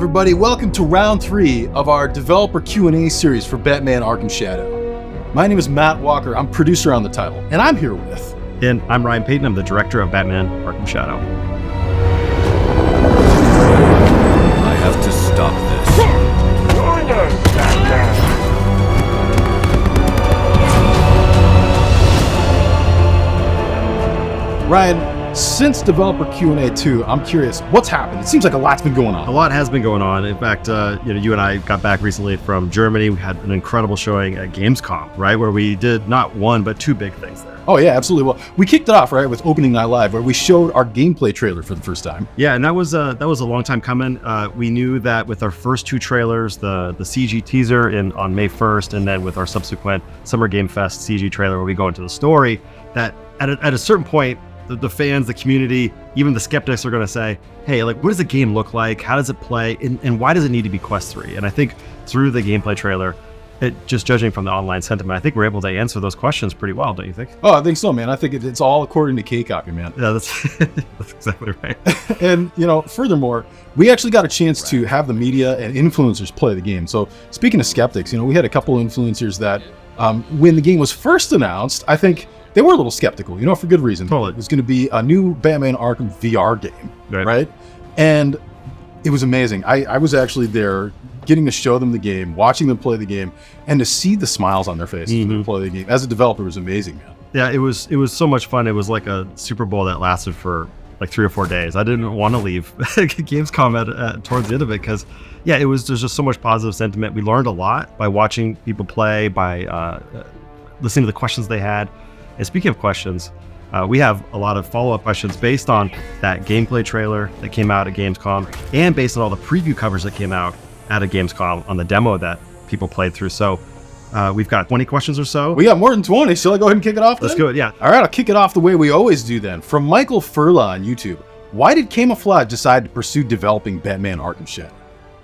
everybody. Welcome to round 3 of our developer Q&A series for Batman Arkham Shadow. My name is Matt Walker. I'm producer on the title, and I'm here with... And I'm Ryan Payton. I'm the director of Batman Arkham Shadow. I have to stop this. Join us, Batman! Ryan, since developer Q&A 2, I'm curious, what's happened? It seems like a lot's been going on. A lot has been going on. In fact, you and I got back recently from Germany. We had an incredible showing at Gamescom, right, where we did not one but two big things there. Oh yeah, absolutely. Well, we kicked it off, right, with Opening Night Live, where we showed our gameplay trailer for the first time. Yeah, and that was a long time coming. We knew that with our first two trailers, the CG teaser on May 1st, and then with our subsequent Summer Game Fest CG trailer, where we go into the story, that at a certain point, the fans, the community, even the skeptics are going to say, hey, like, what does the game look like? How does it play? And why does it need to be Quest 3? And I think through the gameplay trailer, just judging from the online sentiment, I think we're able to answer those questions pretty well, don't you think? Oh, I think so, man. I think it's all according to K-Copy, man. Yeah, that's exactly right. And, furthermore, we actually got a chance to have the media and influencers play the game. So speaking of skeptics, we had a couple of influencers that when the game was first announced, I think they were a little skeptical, for good reason. Totally. It was going to be a new Batman Arkham VR game, right? And it was amazing. I was actually there getting to show them the game, watching them play the game, and to see the smiles on their faces when they play the game. As a developer, it was amazing, man. Yeah, it was so much fun. It was like a Super Bowl that lasted for like 3 or 4 days. I didn't want to leave Gamescom towards the end of it because, yeah, there's just so much positive sentiment. We learned a lot by watching people play, by listening to the questions they had. And speaking of questions, we have a lot of follow-up questions based on that gameplay trailer that came out at Gamescom and based on all the preview covers that came out at a Gamescom on the demo that people played through. So we've got 20 questions or so. We got more than 20. Shall I go ahead and kick it off then? Let's go, yeah. All right, I'll kick it off the way we always do then. From Michael Furla on YouTube. Why did Camouflage decide to pursue developing Batman Arkham Shadow?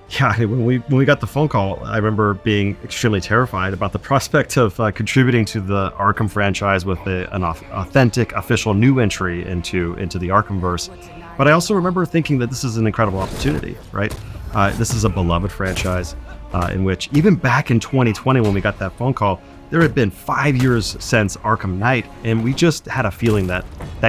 Yeah, when we got the phone call, I remember being extremely terrified about the prospect of contributing to the Arkham franchise with an authentic, official new entry into the Arkhamverse. But I also remember thinking that this is an incredible opportunity, right? This is a beloved franchise in which even back in 2020 when we got that phone call, there had been 5 years since Arkham Knight, and we just had a feeling that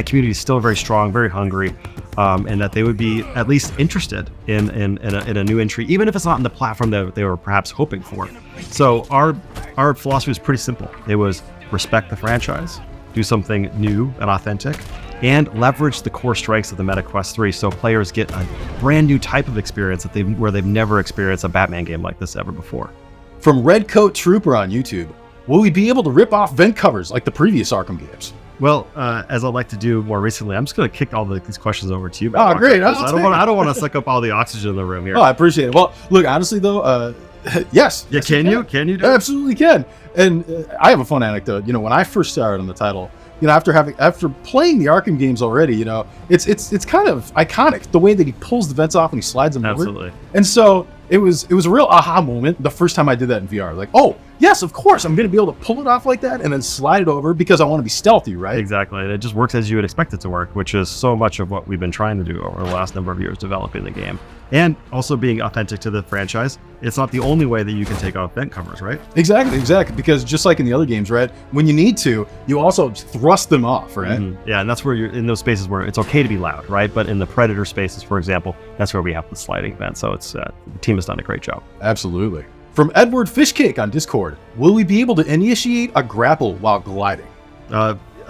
community is still very strong, very hungry, and that they would be at least interested in a new entry, even if it's not in the platform that they were perhaps hoping for. So our philosophy was pretty simple. It was respect the franchise, do something new and authentic, and leverage the core strengths of the Meta Quest 3 so players get a brand new type of experience where they've never experienced a Batman game like this ever before. From Redcoat Trooper on YouTube. Will we be able to rip off vent covers like the previous Arkham games? Well, as I'd like to do more recently, I'm just going to kick all these questions over to you. Oh, great. I don't want to suck up all the oxygen in the room here. Oh, I appreciate it. Well, look, honestly, though, yes. Yeah, can you do it? Absolutely can. And I have a fun anecdote. When I first started on the title, after playing the Arkham games already, it's kind of iconic the way that he pulls the vents off and he slides them over. Absolutely. And so it was a real aha moment the first time I did that in VR. Like, oh, yes, of course, I'm going to be able to pull it off like that and then slide it over because I want to be stealthy, right? Exactly. And it just works as you would expect it to work, which is so much of what we've been trying to do over the last number of years developing the game. And also being authentic to the franchise. It's not the only way that you can take off vent covers, right? Exactly. Because just like in the other games, right, when you need to, you also thrust them off, right? Mm-hmm. Yeah, and that's where you're in those spaces where it's okay to be loud, right? But in the Predator spaces, for example, that's where we have the sliding vent. So it's the team has done a great job. Absolutely. From Edward Fishcake on Discord, will we be able to initiate a grapple while gliding?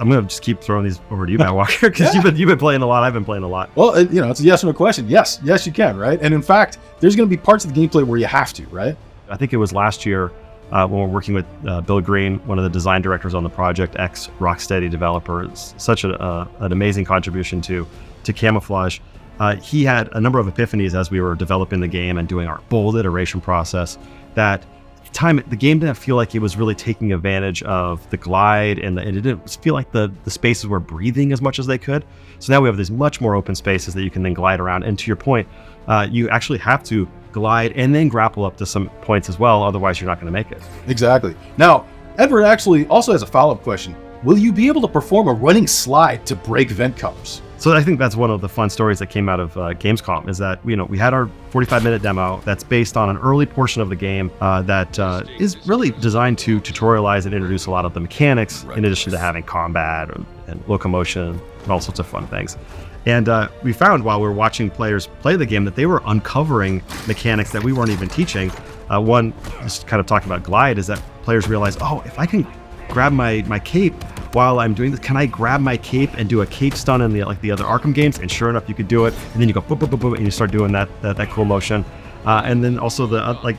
I'm going to just keep throwing these over to you, Matt Walker, because you've been playing a lot. I've been playing a lot. Well, it's a yes or no question. Yes, you can, right? And in fact, there's going to be parts of the gameplay where you have to, right? I think it was last year when we're working with Bill Green, one of the design directors on the project, ex-Rocksteady developer. It's such an amazing contribution to Camouflage. He had a number of epiphanies as we were developing the game and doing our bold iteration process that the game didn't feel like it was really taking advantage of the glide and it didn't feel like the spaces were breathing as much as they could. So now we have these much more open spaces that you can then glide around. And to your point, you actually have to glide and then grapple up to some points as well. Otherwise, you're not going to make it. Exactly. Now, Edward actually also has a follow-up question. Will you be able to perform a running slide to break vent covers? So I think that's one of the fun stories that came out of Gamescom, is that, we had our 45-minute demo that's based on an early portion of the game that is really designed to tutorialize and introduce a lot of the mechanics, in addition to having combat and locomotion and all sorts of fun things. And we found while we were watching players play the game that they were uncovering mechanics that we weren't even teaching. One, just kind of talking about Glide, is that players realize, oh, if I can grab my cape while I'm doing this, can I grab my cape and do a cape stun in the other Arkham games? And sure enough, you could do it. And then you go boop, boop, boop, boop, and you start doing that cool motion. And then also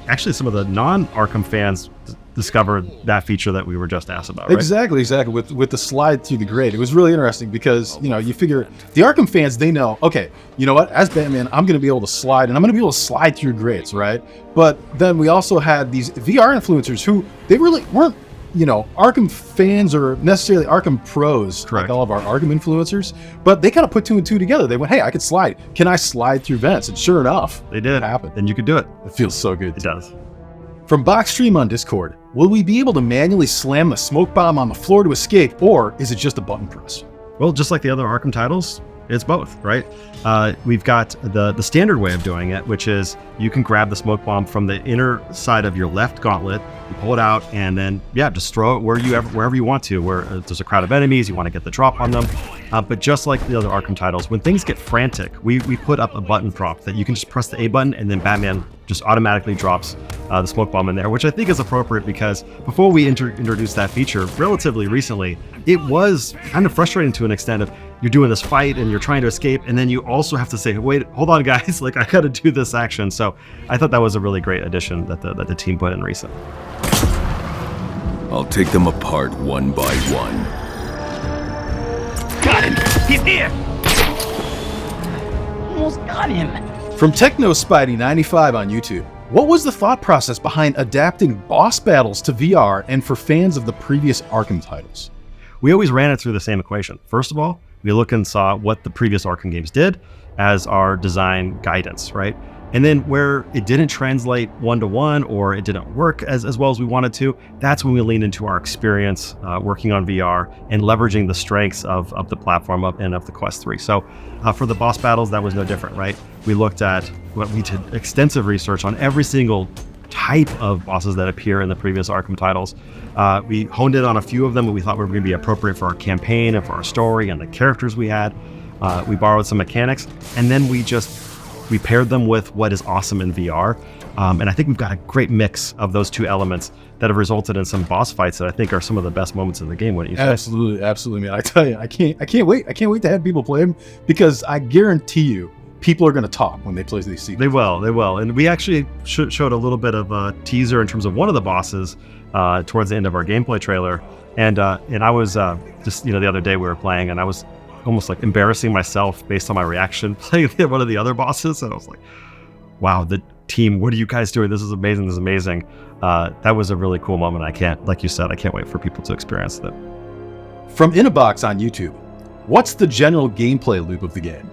actually some of the non-Arkham fans discovered that feature that we were just asked about, right? Exactly. With the slide through the grate. It was really interesting because, you figure the Arkham fans, they know, okay, you know what, as Batman, I'm going to be able to slide, and I'm going to be able to slide through grates, right? But then we also had these VR influencers who, they really weren't, Arkham fans or necessarily Arkham pros, Correct. like all of our Arkham influencers, but they kind of put two and two together. They went, hey, I could slide. Can I slide through vents? And sure enough, They did. it happened. And you could do it. It feels so good. It does. From Boxstream on Discord, will we be able to manually slam the smoke bomb on the floor to escape, or is it just a button press? Well, just like the other Arkham titles, it's both, right? We've got the standard way of doing it, which is you can grab the smoke bomb from the inner side of your left gauntlet, you pull it out, and then, just throw it wherever you want to, where there's a crowd of enemies, you want to get the drop on them. But just like the other Arkham titles, when things get frantic, we put up a button prompt that you can just press the A button, and then Batman just automatically drops the smoke bomb in there, which I think is appropriate because before we introduced that feature relatively recently, it was kind of frustrating to an extent of you're doing this fight and you're trying to escape, and then you also have to say, wait, hold on guys, I gotta do this action. So I thought that was a really great addition that the team put in recent. I'll take them apart one by one. Got him! He's here! Almost got him! From Techno Spidey 95 on YouTube, what was the thought process behind adapting boss battles to VR and for fans of the previous Arkham titles? We always ran it through the same equation. First of all, we looked and saw what the previous Arkham games did as our design guidance, right? And then where it didn't translate one-to-one or it didn't work as well as we wanted to, that's when we leaned into our experience working on VR and leveraging the strengths of the platform and of the Quest 3. So for the boss battles, that was no different, right? We looked at we did extensive research on every single type of bosses that appear in the previous Arkham titles. We honed in on a few of them that we thought were going to be appropriate for our campaign and for our story and the characters we had. We borrowed some mechanics, and then we paired them with what is awesome in VR. And I think we've got a great mix of those two elements that have resulted in some boss fights that I think are some of the best moments in the game, wouldn't you say? Absolutely, man. I tell you, I can't wait. I can't wait to have people play them because I guarantee you, people are going to talk when they play these sequences. They will. And we actually showed a little bit of a teaser in terms of one of the bosses towards the end of our gameplay trailer. And I was just, the other day we were playing, and I was almost like embarrassing myself based on my reaction playing one of the other bosses. And I was like, wow, the team, what are you guys doing? This is amazing. That was a really cool moment. Like you said, I can't wait for people to experience that. From Inabox on YouTube, what's the general gameplay loop of the game?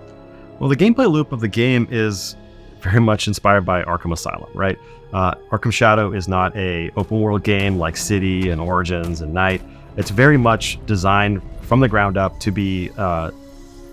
Well, the gameplay loop of the game is very much inspired by Arkham Asylum, right? Arkham Shadow is not a open world game like City and Origins and Night. It's very much designed from the ground up to be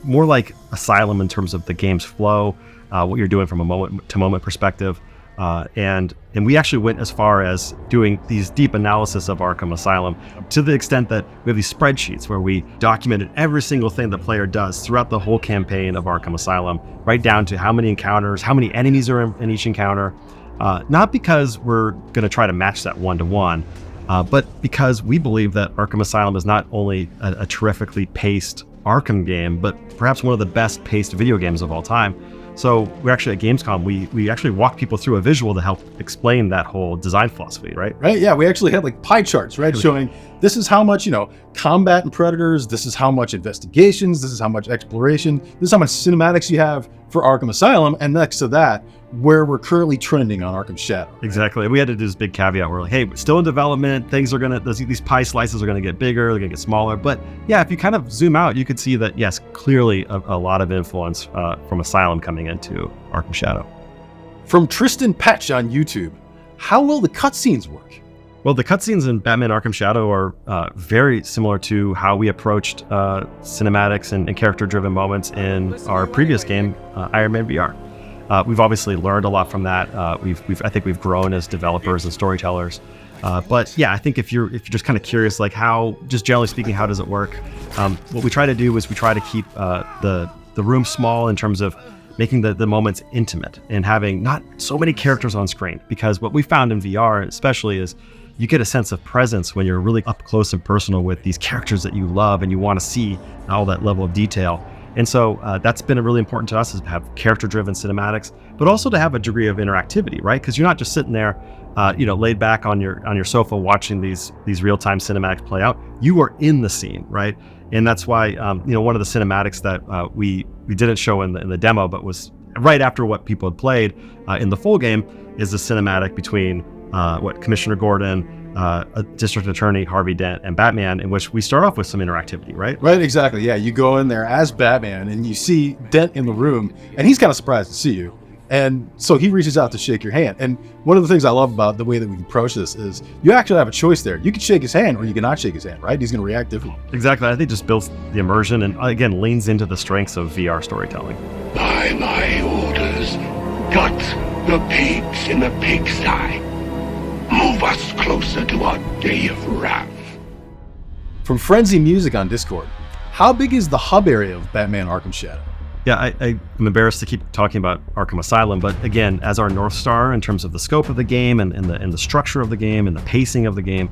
more like Asylum in terms of the game's flow, what you're doing from a moment-to-moment perspective. And we actually went as far as doing these deep analysis of Arkham Asylum to the extent that we have these spreadsheets where we documented every single thing the player does throughout the whole campaign of Arkham Asylum, right down to how many encounters, how many enemies are in each encounter. Not because we're going to try to match that one-to-one, but because we believe that Arkham Asylum is not only a terrifically paced Arkham game, but perhaps one of the best paced video games of all time. So we're actually at Gamescom, we actually walked people through a visual to help explain that whole design philosophy, right? Right, yeah, we actually had like pie charts, right? Showing this is how much, combat and predators, this is how much investigations, this is how much exploration, this is how much cinematics you have for Arkham Asylum, and next to that, where we're currently trending on Arkham Shadow. Right? Exactly. We had to do this big caveat where, like, hey, we're still in development, things are these pie slices are gonna get bigger, they're gonna get smaller. But yeah, if you kind of zoom out, you could see that, yes, clearly a lot of influence from Asylum coming into Arkham Shadow. From Tristan Patch on YouTube, how will the cutscenes work? Well, the cutscenes in Batman Arkham Shadow are very similar to how we approached cinematics and character-driven moments in our previous game, Iron Man VR. We've obviously learned a lot from that. I think we've grown as developers and storytellers. But yeah, I think if you're just kind of curious, like how, just generally speaking, how does it work? What we try to do is we try to keep the room small in terms of making the moments intimate and having not so many characters on screen. Because what we found in VR especially is you get a sense of presence when you're really up close and personal with these characters that you love and you want to see all that level of detail. And so that's been really important to us, is to have character-driven cinematics, but also to have a degree of interactivity, right? Because you're not just sitting there, laid back on your sofa watching these real-time cinematics play out. You are in the scene, right? And that's why one of the cinematics that we didn't show in the demo, but was right after what people had played in the full game, is the cinematic between Commissioner Gordon, District Attorney Harvey Dent, and Batman, in which we start off with some interactivity, right? Right, exactly. Yeah, you go in there as Batman and you see Dent in the room, and he's kind of surprised to see you. And so he reaches out to shake your hand. And one of the things I love about the way that we approach this is you actually have a choice there. You can shake his hand or you can not shake his hand, right? He's going to react differently. Exactly. I think it just builds the immersion and, again, leans into the strengths of VR storytelling. By my orders, gut the pigs in the pigsty. Move us closer to our day of wrath. From Frenzy Music on Discord, how big is the hub area of Batman Arkham Shadow? Yeah, I'm embarrassed to keep talking about Arkham Asylum, but again, as our North Star in terms of the scope of the game and the structure of the game and the pacing of the game,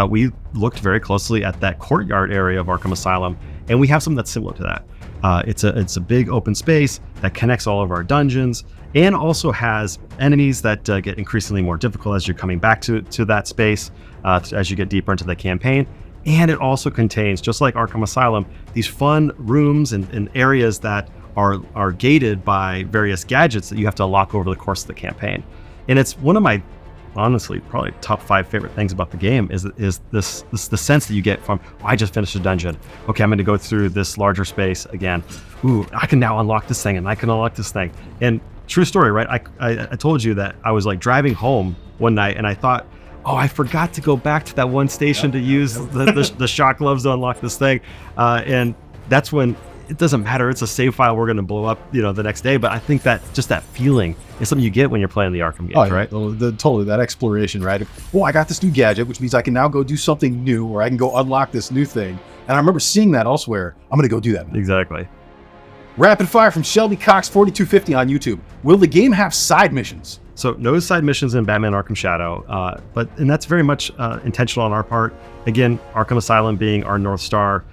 we looked very closely at that courtyard area of Arkham Asylum, and we have something that's similar to that. It's a big open space that connects all of our dungeons, and also has enemies that get increasingly more difficult as you're coming back to that space, as you get deeper into the campaign. And it also contains, just like Arkham Asylum, these fun rooms and areas that are gated by various gadgets that you have to unlock over the course of the campaign. And it's one of my, honestly, probably top 5 favorite things about the game is the sense that you get from, I just finished a dungeon. Okay, I'm going to go through this larger space again. Ooh, I can now unlock this thing, and I can unlock this thing. And true story, right? I told you that I was like driving home one night, and I thought, oh, I forgot to go back to that one station to use the shock gloves to unlock this thing. And that's when it doesn't matter. It's a save file we're going to blow up, the next day. But I think that just that feeling is something you get when you're playing the Arkham games, right? Totally, that exploration, right? I got this new gadget, which means I can now go do something new, or I can go unlock this new thing. And I remember seeing that elsewhere. I'm going to go do that now. Exactly. Rapid fire from Shelby Cox 4250 on YouTube. Will the game have side missions? So no side missions in Batman Arkham Shadow, and that's very much intentional on our part. Again, Arkham Asylum being our North Star,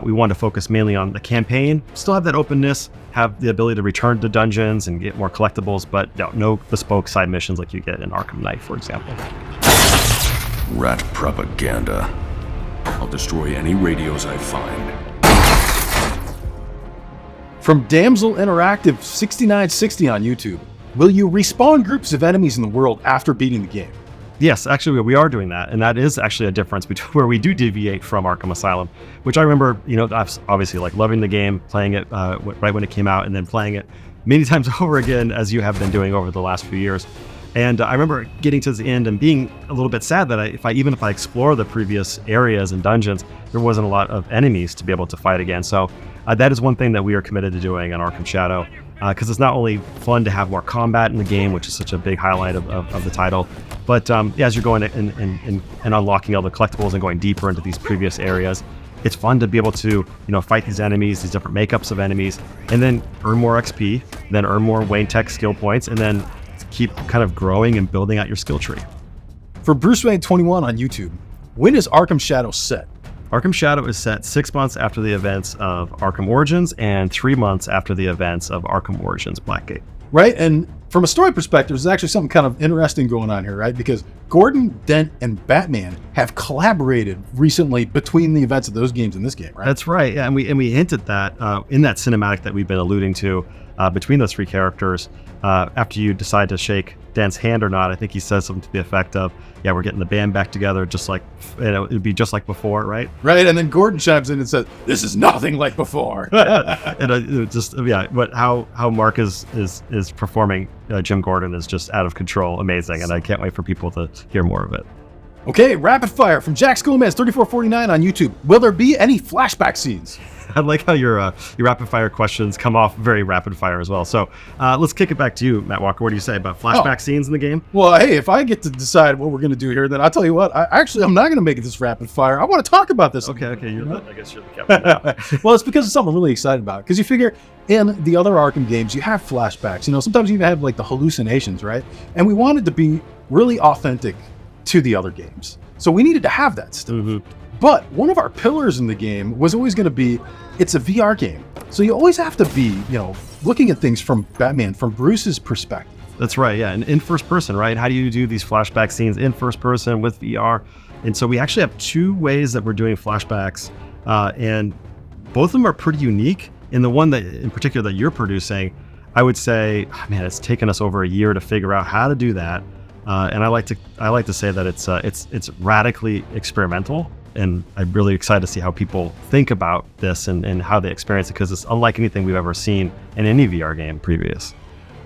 we want to focus mainly on the campaign, still have that openness, have the ability to return to dungeons and get more collectibles, but no bespoke side missions like you get in Arkham Knight, for example. Rat propaganda. I'll destroy any radios I find. From Damsel Interactive 6960 on YouTube. Will you respawn groups of enemies in the world after beating the game? Yes, actually, we are doing that, and that is actually a difference between where we do deviate from Arkham Asylum, which I remember, obviously like loving the game, playing it right when it came out, and then playing it many times over again, as you have been doing over the last few years. And I remember getting to the end and being a little bit sad that if I explore the previous areas and dungeons, there wasn't a lot of enemies to be able to fight again. So that is one thing that we are committed to doing in Arkham Shadow, because it's not only fun to have more combat in the game, which is such a big highlight of the title, but as you're going and unlocking all the collectibles and going deeper into these previous areas, it's fun to be able to fight these enemies, these different makeups of enemies, and then earn more XP, then earn more Wayne Tech skill points, and then keep kind of growing and building out your skill tree. For Bruce Wayne 21 on YouTube, when is Arkham Shadow set? Arkham Shadow is set 6 months after the events of Arkham Origins and 3 months after the events of Arkham Origins Blackgate. Right, and from a story perspective, there's actually something kind of interesting going on here, right? Because Gordon, Dent, and Batman have collaborated recently between the events of those games and this game, right? That's right, yeah, and we hinted that in that cinematic that we've been alluding to between those 3 characters. After you decide to shake Dent's hand or not, I think he says something to the effect of, yeah, we're getting the band back together, just like, it would be just like before, right? Right, and then Gordon chimes in and says, this is nothing like before. And but how Mark is performing Jim Gordon is just out of control, amazing, and I can't wait for people to hear more of it. Okay, rapid fire from Jack Schoolman's 3449 on YouTube. Will there be any flashback scenes? I like how your rapid fire questions come off very rapid fire as well. So let's kick it back to you, Matt Walker. What do you say about flashback scenes in the game? Well, hey, if I get to decide what we're going to do here, then I'll tell you what. I'm not going to make it this rapid fire. I want to talk about this. Okay. I guess you're the captain now. Well, it's because it's something I'm really excited about. Because you figure in the other Arkham games, you have flashbacks. You know, sometimes you even have like the hallucinations, right? And we wanted to be really authentic to the other games. So we needed to have that stuff. Mm-hmm. But one of our pillars in the game was always going to be, it's a VR game. So you always have to be, looking at things from Batman, from Bruce's perspective. That's right, yeah. And in first person, right? How do you do these flashback scenes in first person with VR? And so we actually have two ways that we're doing flashbacks. And both of them are pretty unique. And the one that in particular that you're producing, I would say, it's taken us over a year to figure out how to do that. And I like to say that it's radically experimental. And I'm really excited to see how people think about this and how they experience it, because it's unlike anything we've ever seen in any VR game previous.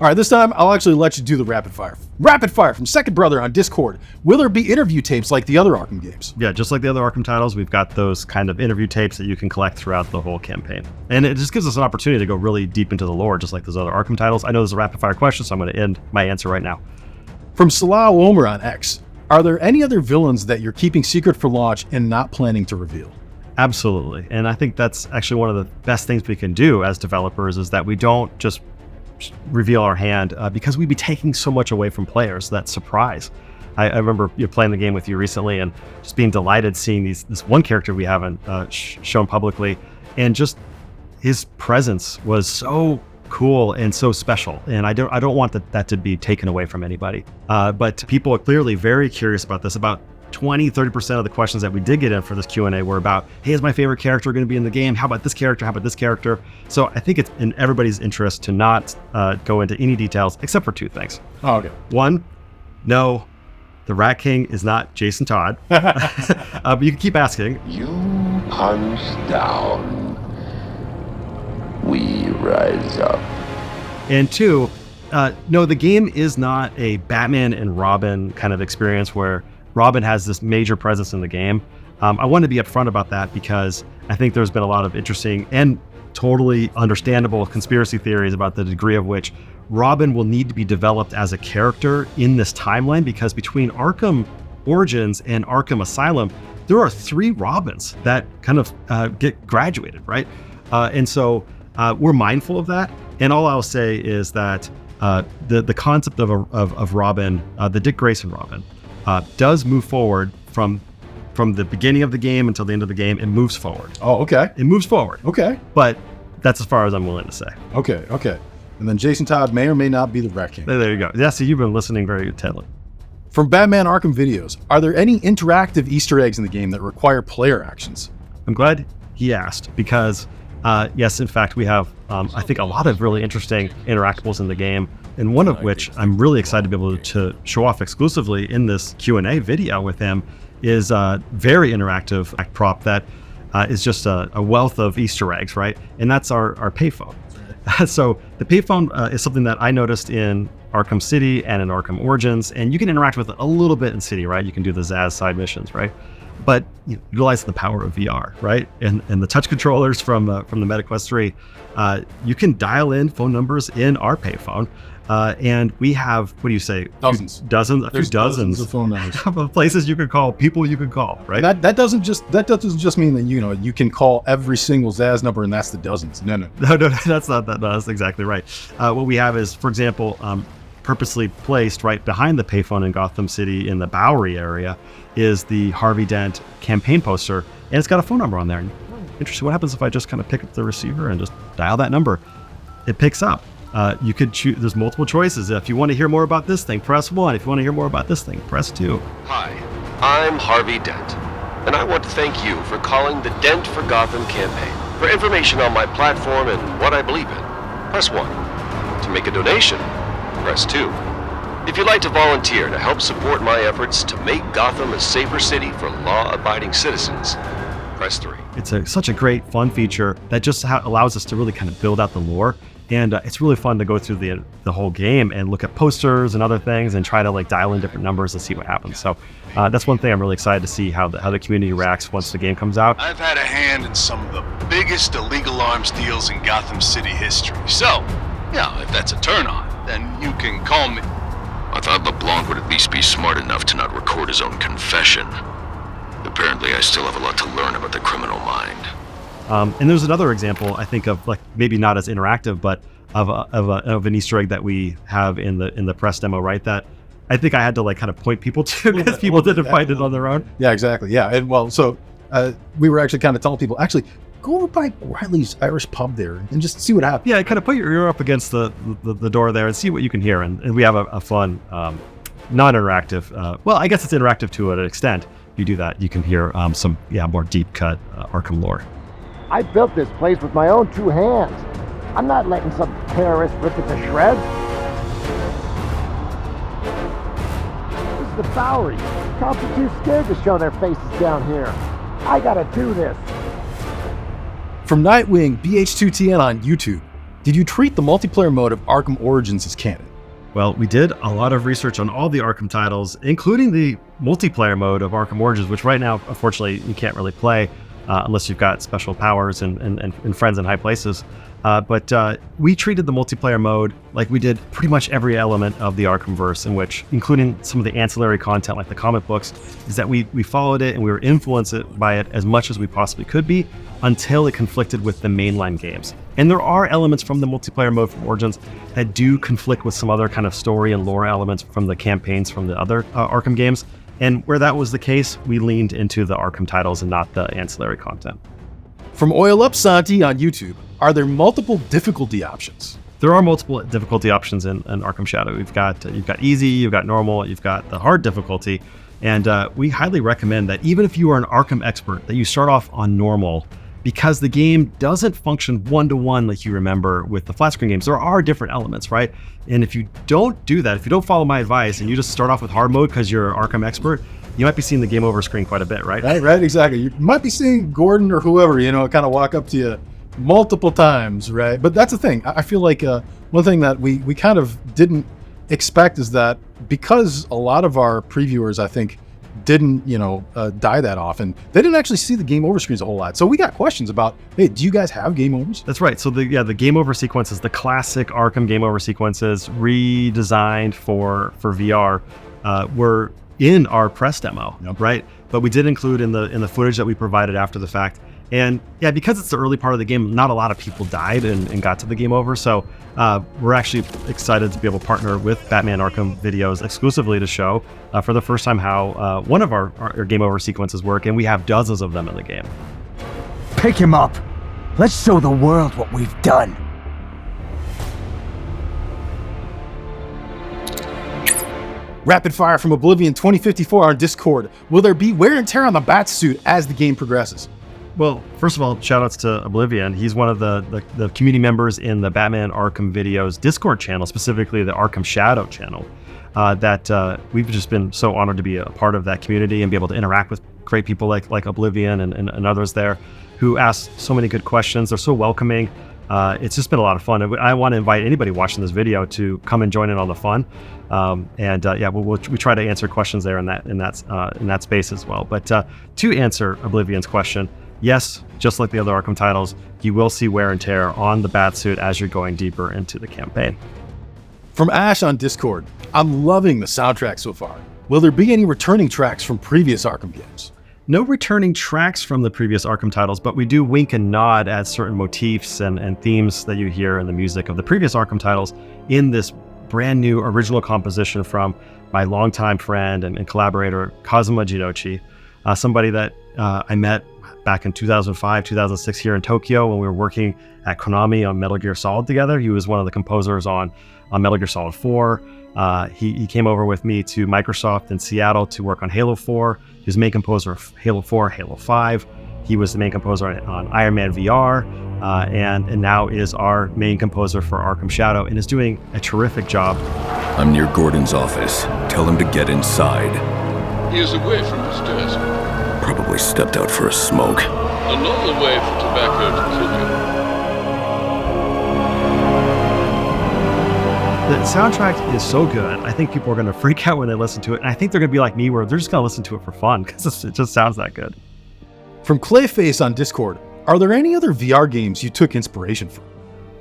All right, this time I'll actually let you do the rapid fire. Rapid fire from Second Brother on Discord. Will there be interview tapes like the other Arkham games? Yeah, just like the other Arkham titles, we've got those kind of interview tapes that you can collect throughout the whole campaign. And it just gives us an opportunity to go really deep into the lore, just like those other Arkham titles. I know there's a rapid fire question, so I'm going to end my answer right now. From Salah Omer on X. Are there any other villains that you're keeping secret for launch and not planning to reveal? Absolutely. And I think that's actually one of the best things we can do as developers, is that we don't just reveal our hand because we'd be taking so much away from players, that surprise. I remember playing the game with you recently and just being delighted seeing this one character we haven't shown publicly, and just his presence was so cool and so special, and I don't want that to be taken away from anybody. But people are clearly very curious about this. About 20-30% of the questions that we did get in for this Q&A were about, hey, is my favorite character going to be in the game? How about this character? How about this character? So I think it's in everybody's interest to not go into any details except for two things. Oh, okay. One, no, the Rat King is not Jason Todd. But you can keep asking. You punch down, we rise up. And two, no, the game is not a Batman and Robin kind of experience where Robin has this major presence in the game. I want to be upfront about that because I think there's been a lot of interesting and totally understandable conspiracy theories about the degree of which Robin will need to be developed as a character in this timeline, because between Arkham Origins and Arkham Asylum, there are 3 Robins that kind of get graduated, right? And so we're mindful of that. And all I'll say is that the concept of Robin, the Dick Grayson Robin, does move forward from the beginning of the game until the end of the game. It moves forward. Oh, okay. It moves forward. Okay. But that's as far as I'm willing to say. Okay. And then Jason Todd may or may not be the Rat King. There you go. Yeah, so you've been listening very intently. From Batman Arkham Videos, are there any interactive Easter eggs in the game that require player actions? I'm glad he asked, because yes, in fact, we have, I think, a lot of really interesting interactables in the game, and one of which I'm really excited to be able to show off exclusively in this Q&A video with him is a very interactive prop that is just a wealth of Easter eggs, right? And that's our payphone. So the payphone is something that I noticed in Arkham City and in Arkham Origins, and you can interact with it a little bit in City, right? You can do the Zaz side missions, right? But utilize the power of VR, right? And the touch controllers from the MetaQuest 3, you can dial in phone numbers in our payphone, and we have, what do you say? Dozens. A few dozens of phone numbers. of places you can call, people you can call, right? That doesn't just mean that you can call every single Zaz number and that's the dozens. No, that's not that. No, that's exactly right. What we have is, for example, purposely placed right behind the payphone in Gotham City in the Bowery area is the Harvey Dent campaign poster, and it's got a phone number on there. And interesting, what happens if I just kind of pick up the receiver and just dial that number? It picks up. You could choose, there's multiple choices. If you want to hear more about this thing, press 1. If you want to hear more about this thing, press 2. Hi, I'm Harvey Dent, and I want to thank you for calling the Dent for Gotham campaign. For information on my platform and what I believe in, press 1. To make a donation, press 2. If you'd like to volunteer to help support my efforts to make Gotham a safer city for law-abiding citizens, press 3. It's such a great, fun feature that just allows us to really kind of build out the lore And it's really fun to go through the whole game and look at posters and other things and try to like dial in different numbers and see what happens. So that's one thing I'm really excited to see how the community reacts once the game comes out. I've had a hand in some of the biggest illegal arms deals in Gotham City history. So, yeah, if that's a turn on, then you can call me. I thought LeBlanc would at least be smart enough to not record his own confession. Apparently, I still have a lot to learn about the criminal mind. And there's another example, I think, of like maybe not as interactive, but of an Easter egg that we have in the press demo, right? That I think I had to like kind of point people to because people didn't find it on their own. Yeah, exactly. Yeah, and well, so we were actually kind of telling people, actually, go over by Riley's Irish pub there and just see what happens. Yeah, kind of put your ear up against the door there and see what you can hear. And we have a fun, non-interactive. Well, I guess it's interactive to an extent. If you do that, you can hear some more deep cut Arkham lore. I built this place with my own 2 hands. I'm not letting some terrorist rip it to shreds. This is the Bowery. Cops are too scared to show their faces down here. I gotta do this. From Nightwing BH2TN on YouTube, did you treat the multiplayer mode of Arkham Origins as canon? Well, we did a lot of research on all the Arkham titles, including the multiplayer mode of Arkham Origins, which right now, unfortunately, you can't really play. Unless you've got special powers and friends in high places. But we treated the multiplayer mode like we did pretty much every element of the Arkhamverse, in which, including some of the ancillary content like the comic books, is that we followed it and we were influenced by it as much as we possibly could be until it conflicted with the mainline games. And there are elements from the multiplayer mode from Origins that do conflict with some other kind of story and lore elements from the campaigns from the other Arkham games. And where that was the case, we leaned into the Arkham titles and not the ancillary content. From Oil Up Santi on YouTube, are there multiple difficulty options? There are multiple difficulty options in Arkham Shadow. You've got easy, you've got normal, you've got the hard difficulty. And we highly recommend that even if you are an Arkham expert, that you start off on normal, because the game doesn't function one-to-one like you remember with the flat screen games. There are different elements, right? And if you don't do that, if you don't follow my advice and you just start off with hard mode because you're an Arkham expert, you might be seeing the game over screen quite a bit, right? Right, exactly. You might be seeing Gordon or whoever, kind of walk up to you multiple times, right? But that's the thing. I feel like one thing that we kind of didn't expect is that because a lot of our previewers, I think, didn't die that often, they didn't actually see the game over screens a whole lot. So we got questions about, hey, do you guys have game overs? That's right. So the game over sequences, the classic Arkham game over sequences redesigned for VR, were in our press demo. Yep. Right? But we did include in the footage that we provided after the fact. And yeah, because it's the early part of the game, not a lot of people died and got to the game over. So we're actually excited to be able to partner with Batman Arkham Videos exclusively to show for the first time how one of our game over sequences work. And we have dozens of them in the game. Pick him up. Let's show the world what we've done. Rapid fire from Oblivion 2054 on Discord. Will there be wear and tear on the bat suit as the game progresses? Well, first of all, shout outs to Oblivion. He's one of the community members in the Batman Arkham Videos Discord channel, specifically the Arkham Shadow channel, that we've just been so honored to be a part of that community and be able to interact with great people like Oblivion and others there who ask so many good questions. They're so welcoming. It's just been a lot of fun. I want to invite anybody watching this video to come and join in on the fun. We try to answer questions there in that space as well. But to answer Oblivion's question, yes, just like the other Arkham titles, you will see wear and tear on the Batsuit as you're going deeper into the campaign. From Ash on Discord, I'm loving the soundtrack so far. Will there be any returning tracks from previous Arkham games? No returning tracks from the previous Arkham titles, but we do wink and nod at certain motifs and themes that you hear in the music of the previous Arkham titles in this brand new original composition from my longtime friend and collaborator, Kazuma Jirochi, somebody that I met back in 2005, 2006 here in Tokyo when we were working at Konami on Metal Gear Solid together. He was one of the composers on Metal Gear Solid 4. He came over with me to Microsoft in Seattle to work on Halo 4. He was the main composer of Halo 4, Halo 5. He was the main composer on Iron Man VR, and now is our main composer for Arkham Shadow and is doing a terrific job. I'm near Gordon's office. Tell him to get inside. He is away from his desk. Probably stepped out for a smoke. A normal way for tobacco to kill you. soundtrack is so good. I think people are going to freak out when they listen to it. And I think they're going to be like me, where they're just going to listen to it for fun because it just sounds that good. From Clayface on Discord, are there any other VR games you took inspiration from?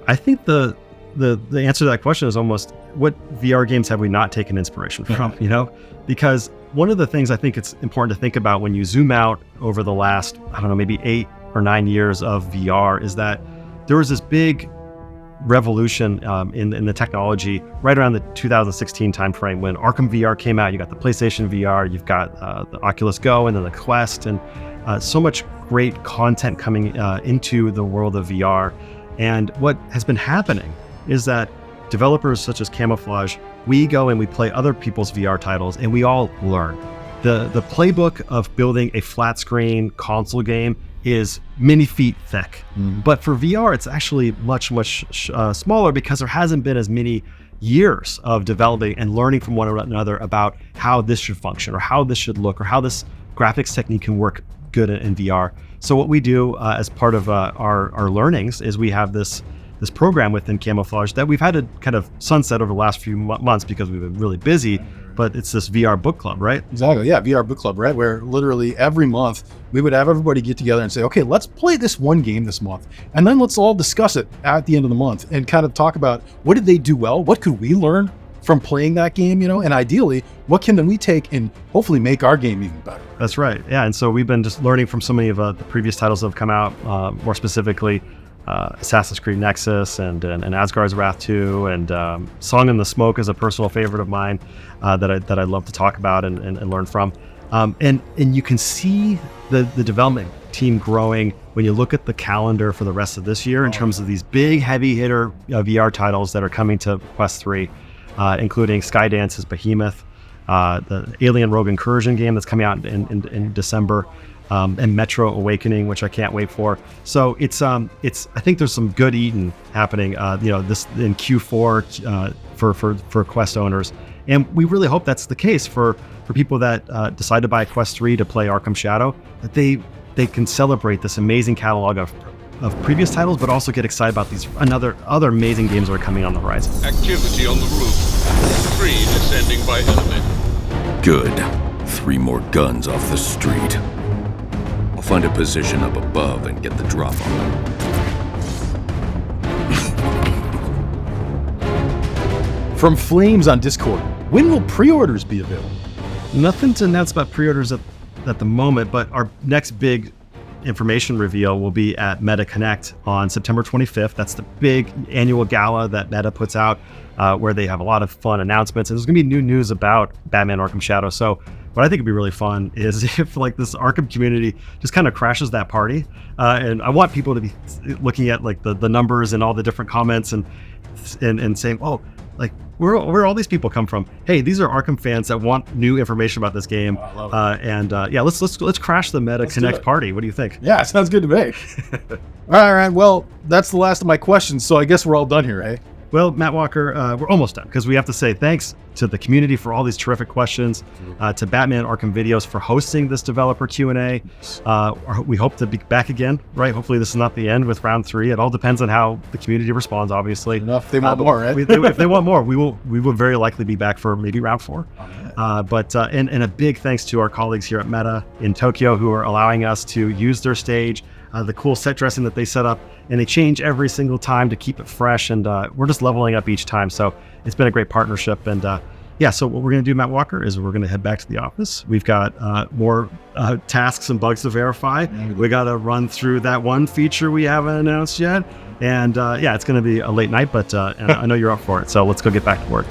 I think the answer to that question is almost, what VR games have we not taken inspiration from, you know? Because one of the things I think it's important to think about when you zoom out over the last, I don't know, maybe 8 or 9 years of VR is that there was this big revolution in the technology right around the 2016 timeframe when Arkham VR came out. You got the PlayStation VR, you've got the Oculus Go, and then the Quest, and so much great content coming into the world of VR. And what has been happening is that developers such as Camouflaj, we go and we play other people's VR titles, and we all learn. The playbook of building a flat screen console game is many feet thick. But for VR, it's actually much smaller because there hasn't been as many years of developing and learning from one another about how this should function or how this should look or how this graphics technique can work good in VR. So what we do as part of our learnings is we have this program within Camouflaj that we've had to kind of sunset over the last few months because we've been really busy, but it's this VR book club, right? Exactly, yeah, VR book club, right? Where literally every month we would have everybody get together and say, okay, let's play this one game this month. And then let's all discuss it at the end of the month and kind of talk about what did they do well? What could we learn from playing that game, you know? And ideally, what can then we take and hopefully make our game even better? That's right, yeah. And so we've been just learning from so many of the previous titles that have come out, more specifically, Assassin's Creed Nexus and Asgard's Wrath 2 and Song in the Smoke is a personal favorite of mine that I'd love to talk about and learn from. And you can see the development team growing when you look at the calendar for the rest of this year in terms of these big heavy hitter VR titles that are coming to Quest 3, including Skydance's Behemoth, the Alien Rogue Incursion game that's coming out in December, and Metro Awakening, which I can't wait for. So it's I think there's some good eating happening, this in Q4 for Quest owners, and we really hope that's the case for people that decide to buy Quest 3 to play Arkham Shadow, that they can celebrate this amazing catalog of previous titles, but also get excited about these other amazing games that are coming on the horizon. Activity on the roof. 3 descending by elevator. Good. 3 more guns off the street. I'll find a position up above and get the drop on them. From Flames on Discord, when will pre-orders be available? Nothing to announce about pre-orders at the moment, but our next big information reveal will be at Meta Connect on September 25th. That's the big annual gala that Meta puts out, where they have a lot of fun announcements. And there's going to be new news about Batman Arkham Shadow. So what I think would be really fun is if like this Arkham community just kind of crashes that party. And I want people to be looking at like the numbers and all the different comments and saying, oh, like where all these people come from. Hey, these are Arkham fans that want new information about this game. Oh, I love it. Yeah, let's crash the Meta Connect party. What do you think? Yeah, sounds good to me. All right, well, that's the last of my questions, so I guess we're all done here, eh? Well, Matt Walker, we're almost done because we have to say thanks to the community for all these terrific questions, to Batman Arkham Videos for hosting this developer Q&A. We hope to be back again, right? Hopefully this is not the end with round 3. It all depends on how the community responds, obviously. Enough, they want more, right? If they want more, we will very likely be back for maybe round 4. And a big thanks to our colleagues here at Meta in Tokyo who are allowing us to use their stage, the cool set dressing that they set up, and they change every single time to keep it fresh, and we're just leveling up each time. So it's been a great partnership. And so what we're going to do, Matt Walker, is we're going to head back to the office. We've got more tasks and bugs to verify. We got to run through that one feature we haven't announced yet. And it's going to be a late night, but I know you're up for it. So let's go get back to work.